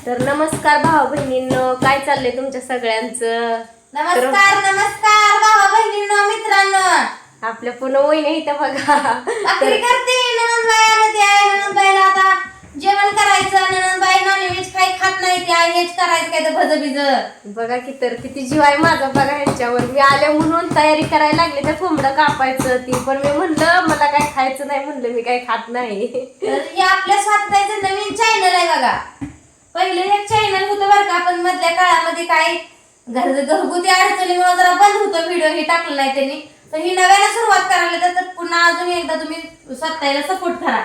तर नमस्कार भाऊ बहिणींनो, काय चाललंय तुमच्या सगळ्यांचं? नमस्कार नमस्कार भावा बहिणींनो मित्रांनो. आपल्या पुन्हा वहिनी इथं बघा भाकरी करते ननंदबाई आले ते आहे. ननंदबाईला आता जेवण करायचं. ननंदबाई नॉनव्हेज काही खात नाही ते आहे, हेच करायचं काय तर भज बिज. बघा की तर किती जीव आहे माझा बघा ह्यांच्यावर. मी आले म्हणून तयारी करायला लागले तर कोंबडं कापायचं ती, पण मी म्हणलं मला काय खायचं नाही, म्हणलं मी काही खात नाही. तर हे आपल्या स्वातंत्र्याचं नवीन चॅनल आहे बघा. पहिले एक चॅनल होतं बरं का, पण मधल्या काळामध्ये काय घरगुती अडचणीमुळे जरा बंद होतं, व्हिडिओ हे टाकलं नाही त्यांनी. तर ही नव्यानं सुरुवात करायला तर पुन्हा अजून एकदा तुम्ही स्वतःला सपोर्ट करा.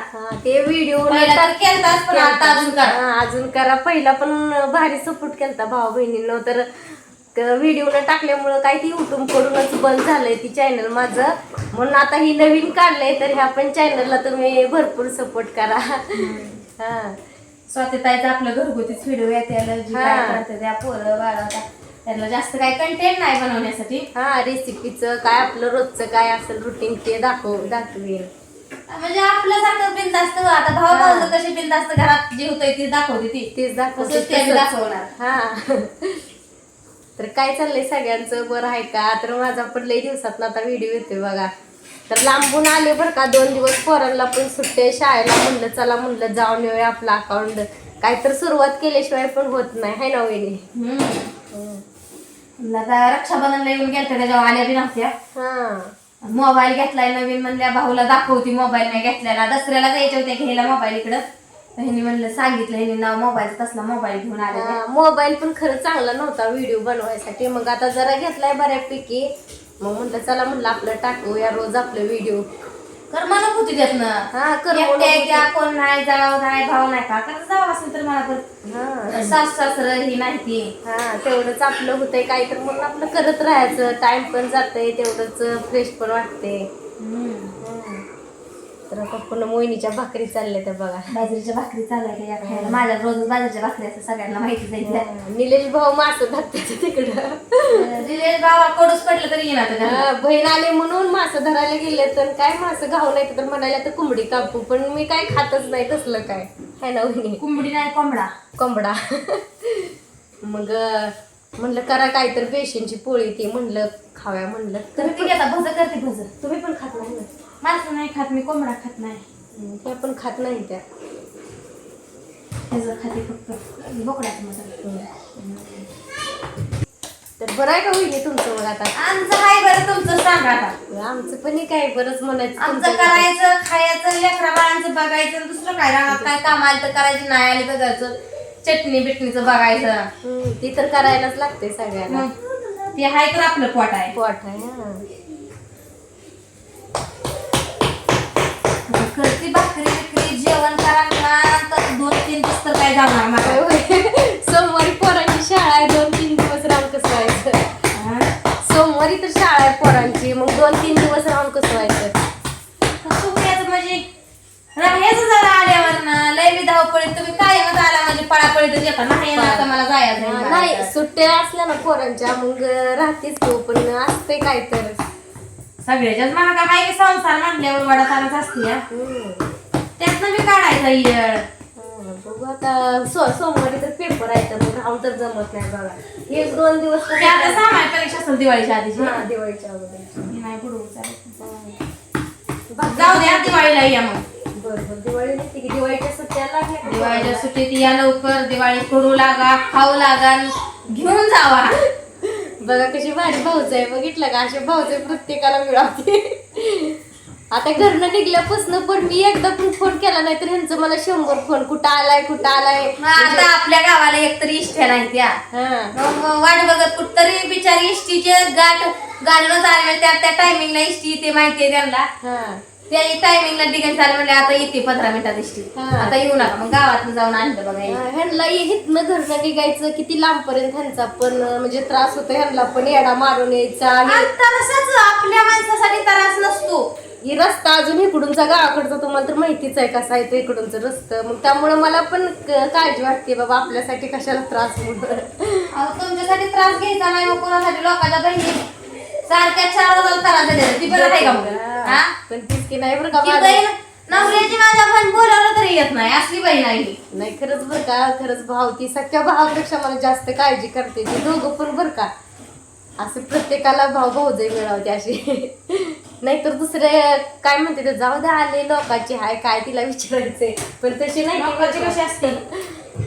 ते व्हिडिओ केलताच पण आता अजून करा. अजून करा. पहिला पण भारी सपोर्ट केलता भाऊ बहिणींनो. तर व्हिडिओ न टाकल्यामुळं काय ती युट्यूब कडूनच बंद झालंय ती चॅनल माझं, म्हणून आता ही नवीन काढलंय. तर ह्या पण चॅनलला तुम्ही भरपूर सपोर्ट करा. हा स्वातीताईचं आपलं घरगुतीच व्हिडिओ येते, जी काय करते त्या पोरं बाळा त्याला जास्त काय कंटेंट नाही बनवण्यासाठी. हा रेसिपीचं काय आपलं रोजचं काय असेल रुटीन ते दाखवेल. म्हणजे आपल्यासारखं बिनधास्त. आता भाऊ भाऊ कशी बिनधास्त घरात जे होतंय ते दाखवते तेच दाखवणार. हा तर काय चाललंय सगळ्यांचं बरं आहे का? तर माझा पण लई दिवसात आता व्हिडिओ येतोय बघा. तर लांबून आले बरं का, 2 दिवस पोरांना पण सुट्टे शाळेला, म्हणलं चला म्हणलं जाऊन येऊया आपलं अकाउंट. काय तर सुरुवात केल्याशिवाय पण होत नाही, हाय ना वहिनी? रक्षाबंधनला येऊन गेलत्या त्याच्यावर आल्या बी नव्हत्या. हा मोबाईल घेतलाय नवीन म्हणल्या, भाऊला दाखवती मोबाईल नाही घेतलेला. दसऱ्याला जायच्या होत्या घ्यायला मोबाईल इकडं. ह्यांनी म्हणलं सांगितलं, ह्यांनी नाव मोबाईल तसला मोबाईल घेऊन आले. मोबाईल पण खरं चांगला नव्हता व्हिडिओ बनवायसाठी. मग आता जरा घेतलाय बऱ्यापैकी. मग म्हणलं चला म्हणलं आपलं टाकूया रोज आपलं व्हिडिओ. कर म्हणत होती त्यातनं. हा एकट्या कोण नाही, जाव नाही, भाऊ नाही का जावं असेल तर मला पण सासू सासरं ही नाही ती. हा तेवढंच आपलं होतंय काय, तर म्हणून आपलं करत राहायचं. टाइम पण जातंय, तेवढंच फ्रेश पण वाटते. तर आता पुन्हा मोहिनीच्या भाकरी चालल्या त्या बघा. बाजरीच्या भाकरी चालायच्या या खायला. माझ्या रोज बाजरीच्या भाकरी असं सगळ्यांना माहिती जायचं. निलेश भाऊ मासं धरते तिकडं. दिलेश भावा कडूच पडलं तरी येणार. बहीण आले म्हणून मासं धरायला गेले, तर काय मासं घाऊ नाही तर म्हणायला तर कोंबडी कापू, पण मी काय खातच नाही तसलं काय, है ना वहिनी? कोंबडी नाही कोंबडा. मग म्हणलं करा काय तर बेशनची पोळी, ती म्हणलं खाव्या म्हणलं. तुम्ही ती घेता भज करते भज. तुम्ही पण खात नाही ना? माणसं नाही खात, मी कोंबडा खात नाही. त्या पण खात नाही त्या. त्याचं खाते फक्त बोकडाचं मटण. तर बरं आहे का वहिनी तुमचं? मग आता आमचं हाय बरं, तुमचं सांगा आता. आमचं पण काय बरंच म्हणायचं. आमचं करायचं, खायचं, लेकरा बाळांचं बघायचं, दुसरं काय राहणार काय काम आलं तर करायची, नाही आली तर घरचं चटणी बिटणीचं बघायचं. ती तर करायलाच लागते सगळ्यांना. ते हाय तर आपलं पोट आहे. करती भाकरी बिकरी जेवण करा तर 2-3 दिवस तर काय जाणार नाही. सोमवारी पोरांची शाळा आहे, 2-3 दिवस राहून कसं व्हायचं? सोमवारी तर शाळा आहे पोरांची, मग 2-3 दिवस राहून कसं व्हायचं? म्हणजे राहायचं जरा आल्यावर ना. लय मी धावपळीत तुम्ही काय आला म्हणजे पळापळीतच येता. नाही आता मला जायचं नाही, सुट्ट्या असल्या ना पोरांच्या मग राहतेच तो, पण असते काय तर सगळ्याच्याच महाग हाय की संसार म्हटल्यावर वडा चालत असते. त्यातनं मी काढायचा येळ. बघू आता सोमवारी तर पेपर आहे, तर मग राहून तर जमत नाही बघा. 1-2 दिवस आता सामाय परीक्षा असेल दिवाळीच्या आधीची. दिवाळीच्या अगोदर नाही बुडवून जाऊ द्या दिवाळीला या मग. बरोबर दिवाळी येते की दिवाळीच्या सुट्ट्या लागल्या. दिवाळीच्या सुट्टीत या लवकर. दिवाळी करू लागा, खाऊ लागा, घेऊन जावा. बघा कशी भारी भाऊच आहे, बघितलं का? असे भाऊच प्रत्येकाला मिळवते. आता घरनं निघल्यापासून पण मी एकदा पण फोन केला नाही, तर ह्यांचं मला 100 फोन, कुठं आलाय कुठं आलाय. आता आपल्या गावाला एकतरी इष्ट्या नाही त्या. वाट बघत कुठतरी बिचारी इष्टीचे गाडीनं चालले त्या टायमिंगला इष्टी ते माहितीये त्यांना. त्या टायमिंगला डिगन चालू म्हणजे आता येते 15 मिनिटात इष्टी. आता येऊ नका मग गावात जाऊन आणलं बघा. ह्यांना इथनं घरनं निघायचं किती लांब पर्यंत ह्यांचा पण म्हणजे त्रास होतो. ह्यांना पण येडा मारून यायचा. आपल्या माणसासाठी त्रास नसतो. ही रस्ता अजून इकडूनचा गावाकडचा तुम्हाला तर माहितीच आहे कसा आहे तो इकडूनचं रस्ता. मग त्यामुळे मला पण काळजी वाटते बाबा आपल्यासाठी कशाला त्रास म्हणून. तुमच्यासाठी त्रास घ्यायचा नाही मग कोणासाठी. लोकांच्या बहिणी सारख्या 4 त्रास ती बरं आहे का? पण तीच की नाही बरं का नवऱ्याची माझ्या बहीण बोलावलं तरी येत नाही, असली बहीण आहे ही. नाही खरंच बरं का, खरंच भाव ती सख्या भावापेक्षा मला जास्त काळजी करते ती दोघं पण बरं का. असं प्रत्येकाला भाऊ भाऊजाई मिळवते अशी. नाहीतर दुसरे काय म्हणते ते जाऊ द्या आले लोकांची हाय काय तिला विचारायचंय, पण तशी नाही लोकांची कशी असते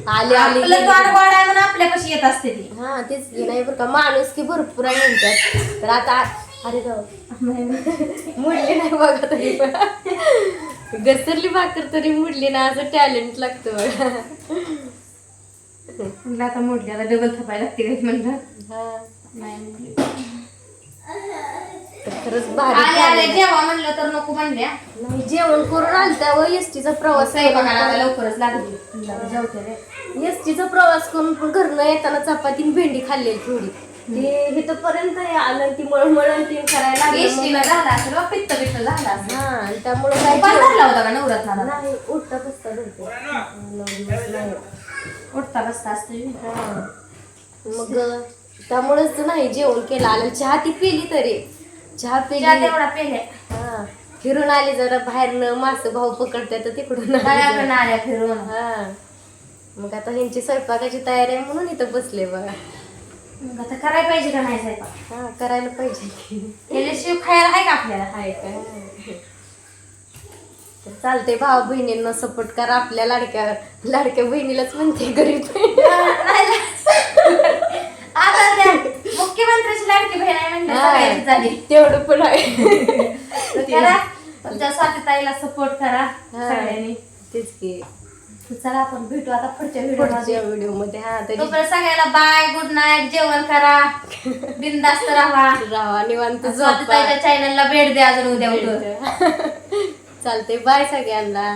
आले आपलं आले तोंड गोड आहे म्हणून आपल्यापाशी येत असते ती. हा तेच की. नाही बरं का माणूस की भरपूर आहे म्हणतात. तर आता अरे जाऊ मुडली नाही बघा तरी पण घसरली भाकर तरी मुडली ना, असं टॅलेंट लागतं बघा. म्हणलं आता मोडली, आता डबल थपायला लागते काय म्हणलं. हा नाही मोडली. तर खरंच भारी आले आले झालं. जेव्हा म्हणलं तर नको म्हणल्या. नाही जेवण करून आलता व एसटीचा प्रवास स्वयंपाकाला आता लवकरच लागली. म्हणलं जेवते रे. एसटीचा प्रवास करून पण घरनं येताना चपाती आणि भेंडी खाल्लेली थोडी. ते इथपर्यंत आलं ती मळमळण ती करायला लागलं. एसटीला झाला असेल बा, पित्त झाला असेल. हा आणि त्यामुळे काय उपास धरला होता का नवरात्राला? नाही उठता बसता धरते. 9 दिवस नाही. उठता बसता असते. हा. मग त्यामुळेच नाही जेवण केलं. आलं चहा ती पिली तरी चहा पिली. तेवढा पेल्या हा फिरून आली जरा बाहेरनं मासं भाऊ पकडते तर तिकडून आली तळ्याकडनं जरा. आल्या फिरून. हा मग आता ह्यांची स्वयंपाकाची तयारी आहे म्हणून इथं बसले बघा. मग आता करायला पाहिजे का नाही स्वयंपाक? हा करायला पाहिजे की. केल्याशिवाय खायला आहे का आपल्याला? आहे काय तर चालते. भाऊ बहिणींना सपोर्ट करा. आपल्या लाडक्या बहिणीलाच म्हणते गरीब नाही. आता त्या मुख्यमंत्र्याची लाडकी बहीण आहे म्हणलं सगळ्यांची झाली. तेवढं पण आहे. तर करा, तुमच्या स्वातीताईला सपोर्ट करा सगळ्यांनी. तेच की. तर चला आपण भेटू आता पुढच्या व्हिडिओ पुढच्या व्हिडिओ मध्ये. हा तरी तोपर्यंत सगळ्याला बाय, गुड नाईट, जेवण करा, बिनधास्त राहा. राहा निवांत झोपा. स्वातीताईच्या चॅनलला भेट द्या अजून उद्या उद्या. चालते. बाय सगळ्यांना.